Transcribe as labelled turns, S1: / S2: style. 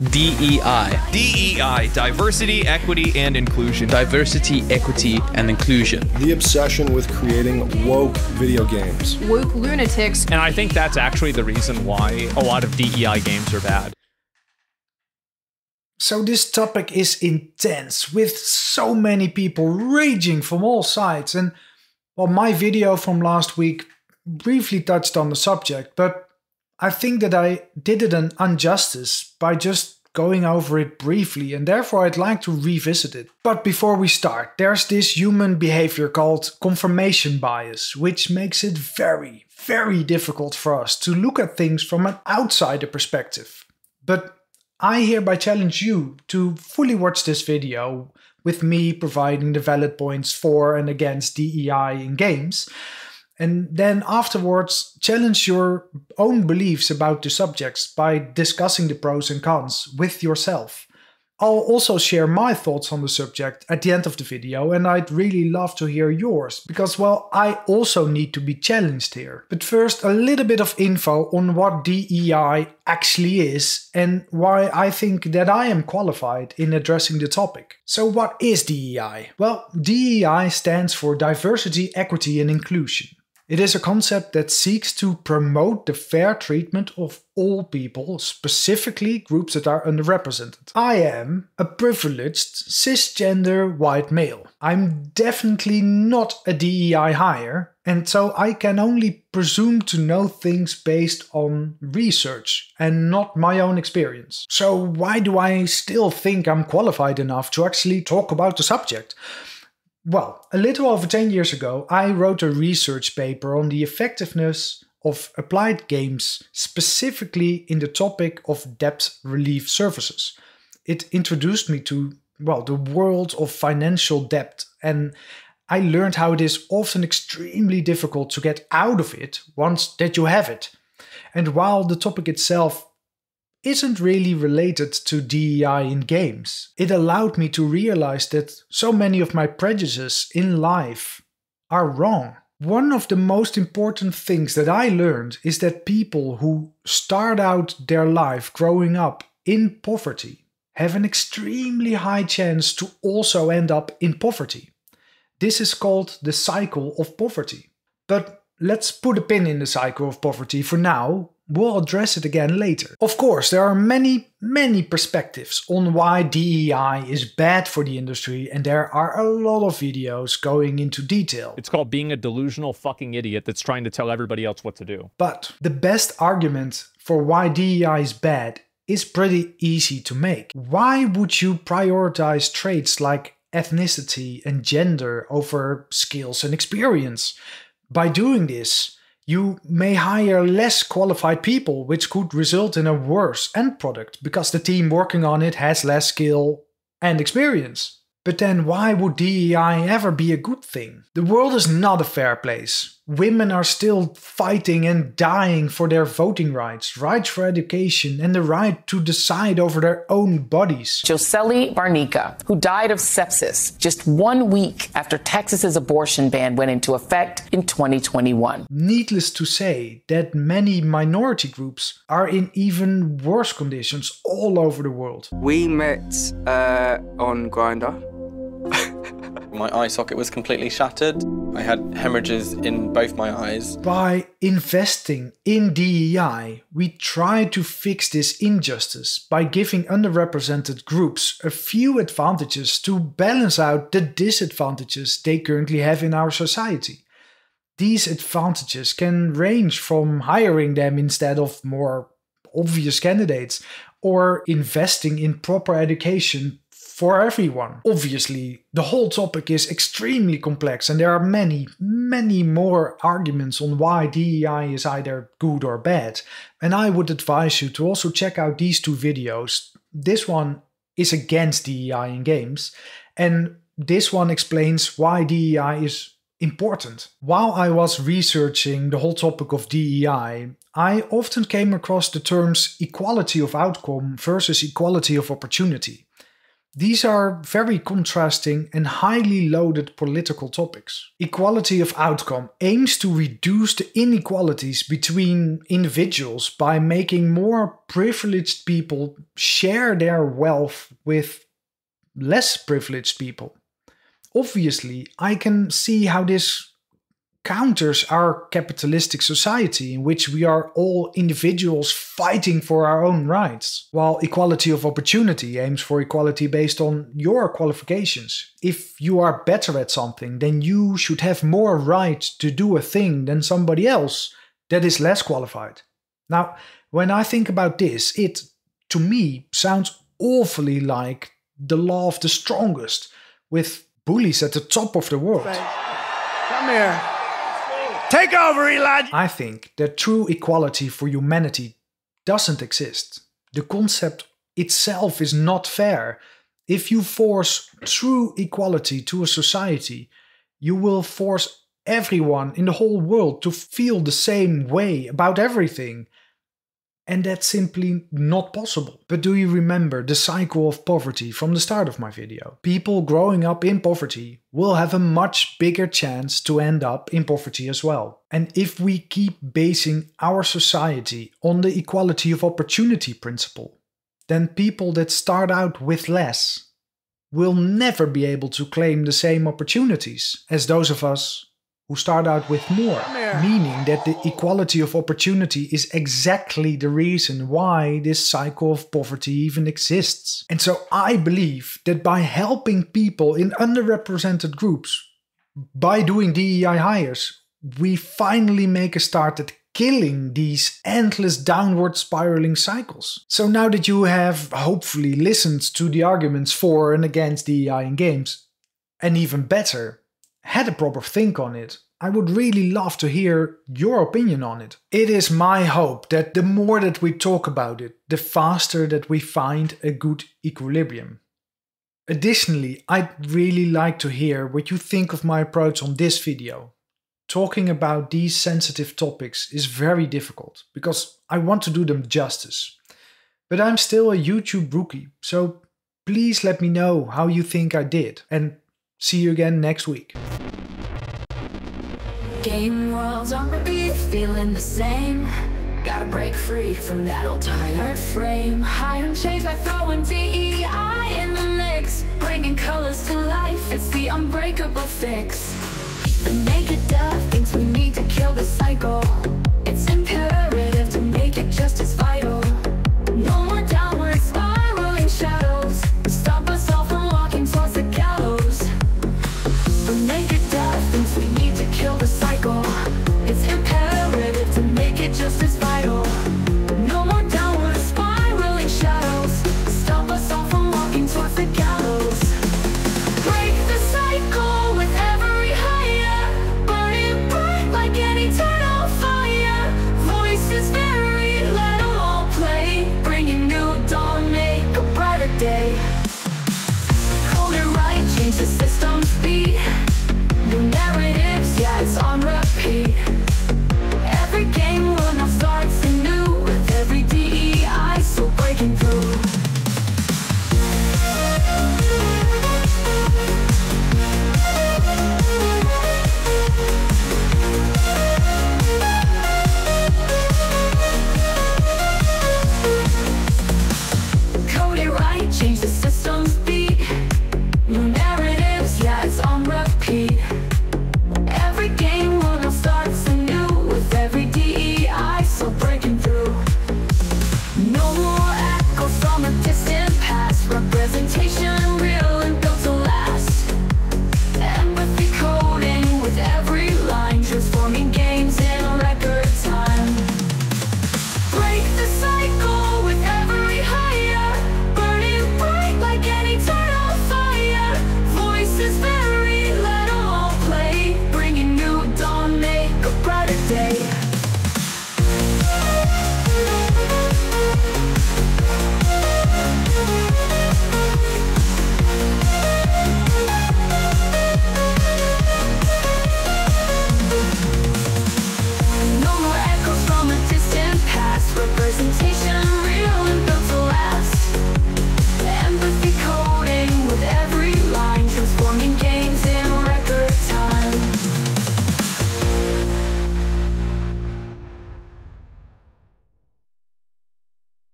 S1: DEI.
S2: DEI, diversity, equity, and inclusion.
S1: Diversity, equity, and inclusion.
S3: The obsession with creating woke video games.
S4: Woke lunatics.
S2: And I think that's actually the reason why a lot of DEI games are bad.
S5: So this topic is intense, with so many people raging from all sides. And well, my video from last week briefly touched on the subject, but I think that I did it an injustice by just going over it briefly, and therefore I'd like to revisit it. But before we start, there's this human behavior called confirmation bias, which makes it very, very difficult for us to look at things from an outsider perspective. But I hereby challenge you to fully watch this video with me providing the valid points for and against DEI in games, and then afterwards challenge your own beliefs about the subjects by discussing the pros and cons with yourself. I'll also share my thoughts on the subject at the end of the video, and I'd really love to hear yours, because well, I also need to be challenged here. But first, a little bit of info on what DEI actually is and why I think that I am qualified in addressing the topic. So what is DEI? Well, DEI stands for Diversity, Equity and Inclusion. It is a concept that seeks to promote the fair treatment of all people, specifically groups that are underrepresented. I am a privileged cisgender white male. I'm definitely not a DEI hire, and so I can only presume to know things based on research and not my own experience. So why do I still think I'm qualified enough to actually talk about the subject? Well, a little over 10 years ago, I wrote a research paper on the effectiveness of applied games, specifically in the topic of debt relief services. It introduced me to, well, the world of financial debt, and I learned how it is often extremely difficult to get out of it once that you have it. And while the topic itself isn't really related to DEI in games, it allowed me to realize that so many of my prejudices in life are wrong. One of the most important things that I learned is that people who start out their life growing up in poverty have an extremely high chance to also end up in poverty. This is called the cycle of poverty. But let's put a pin in the cycle of poverty for now. We'll address it again later. Of course, there are many perspectives on why DEI is bad for the industry, and there are a lot of videos going into detail.
S2: It's called being a delusional fucking idiot that's trying to tell everybody else what to do.
S5: But the best argument for why DEI is bad is pretty easy to make. Why would you prioritize traits like ethnicity and gender over skills and experience? By doing this, you may hire less qualified people, which could result in a worse end product because the team working on it has less skill and experience. But then why would DEI ever be a good thing? The world is not a fair place. Women are still fighting and dying for their voting rights for education, and the right to decide over their own bodies.
S6: Josely Barnica, who died of sepsis just 1 week after Texas's abortion ban went into effect in 2021.
S5: Needless to say that many minority groups are in even worse conditions all over the world.
S7: We met on Grindr.
S8: My eye socket was completely shattered. I had hemorrhages in both my eyes.
S5: By investing in DEI, we try to fix this injustice by giving underrepresented groups a few advantages to balance out the disadvantages they currently have in our society. These advantages can range from hiring them instead of more obvious candidates, or investing in proper education for everyone. Obviously, the whole topic is extremely complex, and there are many more arguments on why DEI is either good or bad. And I would advise you to also check out these two videos. This one is against DEI in games, and this one explains why DEI is important. While I was researching the whole topic of DEI, I often came across the terms equality of outcome versus equality of opportunity. These are very contrasting and highly loaded political topics. Equality of outcome aims to reduce the inequalities between individuals by making more privileged people share their wealth with less privileged people. Obviously, I can see how this counters our capitalistic society in which we are all individuals fighting for our own rights, while equality of opportunity aims for equality based on your qualifications. If you are better at something, then you should have more right to do a thing than somebody else that is less qualified. Now, when I think about this, it, to me, sounds awfully like the law of the strongest, with bullies at the top of the world.
S4: Come here. Take over, Elijah!
S5: I think that true equality for humanity doesn't exist. The concept itself is not fair. If you force true equality to a society, you will force everyone in the whole world to feel the same way about everything. And that's simply not possible. But do you remember the cycle of poverty from the start of my video? People growing up in poverty will have a much bigger chance to end up in poverty as well. And if we keep basing our society on the equality of opportunity principle, then people that start out with less will never be able to claim the same opportunities as those of us who start out with more, meaning that the equality of opportunity is exactly the reason why this cycle of poverty even exists. And so I believe that by helping people in underrepresented groups, by doing DEI hires, we finally make a start at killing these endless downward spiraling cycles. So now that you have hopefully listened to the arguments for and against DEI in games, and even better, had a proper think on it, I would really love to hear your opinion on it. It is my hope that the more that we talk about it, the faster that we find a good equilibrium. Additionally, I'd really like to hear what you think of my approach on this video. Talking about these sensitive topics is very difficult, because I want to do them justice. But I'm still a YouTube rookie, so please let me know how you think I did, and see you again next week.
S9: Game worlds on repeat, feeling the same. Gotta break free from that old tired frame. High on shades like throwing DEI in the mix, bringing colors to life, it's the unbreakable fix. The naked dove thinks we need to kill the cycle.